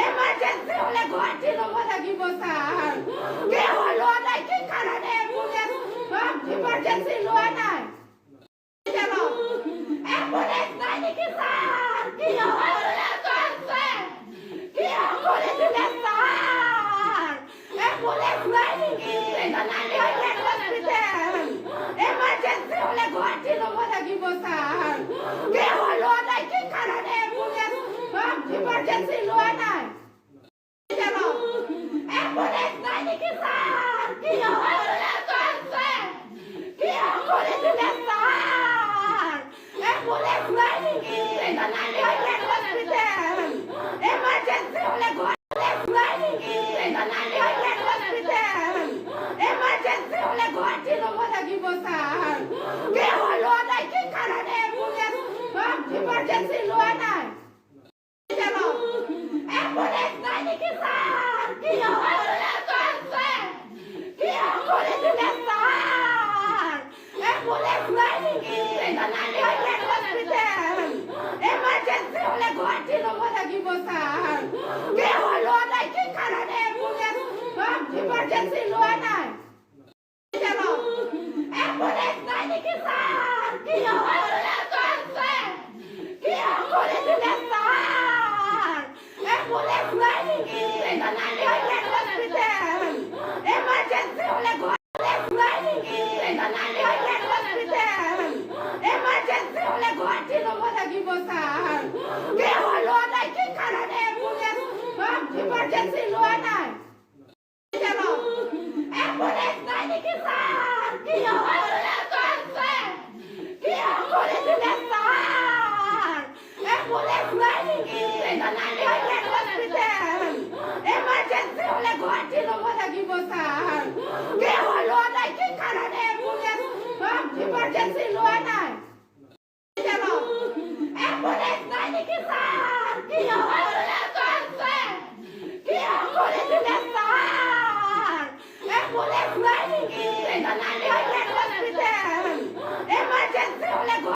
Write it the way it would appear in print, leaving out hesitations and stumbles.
emergency হলে ঘরটি নেবো থাকিব স্যার কে হলো নাই কি কারণে ইমার্জেন্সি লোয়া নাই অ্যাম্বুলেন্স নাই নাকি স্যার কি হলো করছে কি করে দিলে স্যার অ্যাম্বুলেন্স নাই নাকি এমার্জেন্সি হলে ঘরটি নেবো থাকিব স্যার কে হলো নাই কি কারণে ইমার্জেন্সি লোয়া নাই অ্যাম্বুলেন্স নাই নাকি স্যার কি হলো করছে কি করে দিলে স্যার অ্যাম্বুলেন্স নাই নাকি এমার্জেন্সি হলে এমার্জেন্সি হলে ঘরটি নেবো থাকিব স্যার কে হলো নাই কি কারণে ইমার্জেন্সি লোয়া নাই অ্যাম্বুলেন্স নাই নাকি স্যার কি হলো করছে কি করে দিলে স্যার অ্যাম্বুলেন্স নাই নাকি এমার্জেন্সি হলে ঘরটি নেবো থাকিব স্যার কে হলো নাই কি কারণে ইমার্জেন্সি লোয়া নাই অ্যাম্বুলেন্স নাই নাকি স্যার কি হলো করছে কি করে দিলে স্যার অ্যাম্বুলেন্স নাই নাকি এমার্জেন্সি হলে এমার্জেন্সি হলে ঘরটি নেবো থাকিব স্যার কে হলো নাই কি কারণে ইমার্জেন্সি লোয়া নাই অ্যাম্বুলেন্স নাই নাকি স্যার কি হলো করছে কি করে দিলে স্যার অ্যাম্বুলেন্স নাই নাকি এমার্জেন্সি হলে ঘরটি নেবো থাকিব স্যার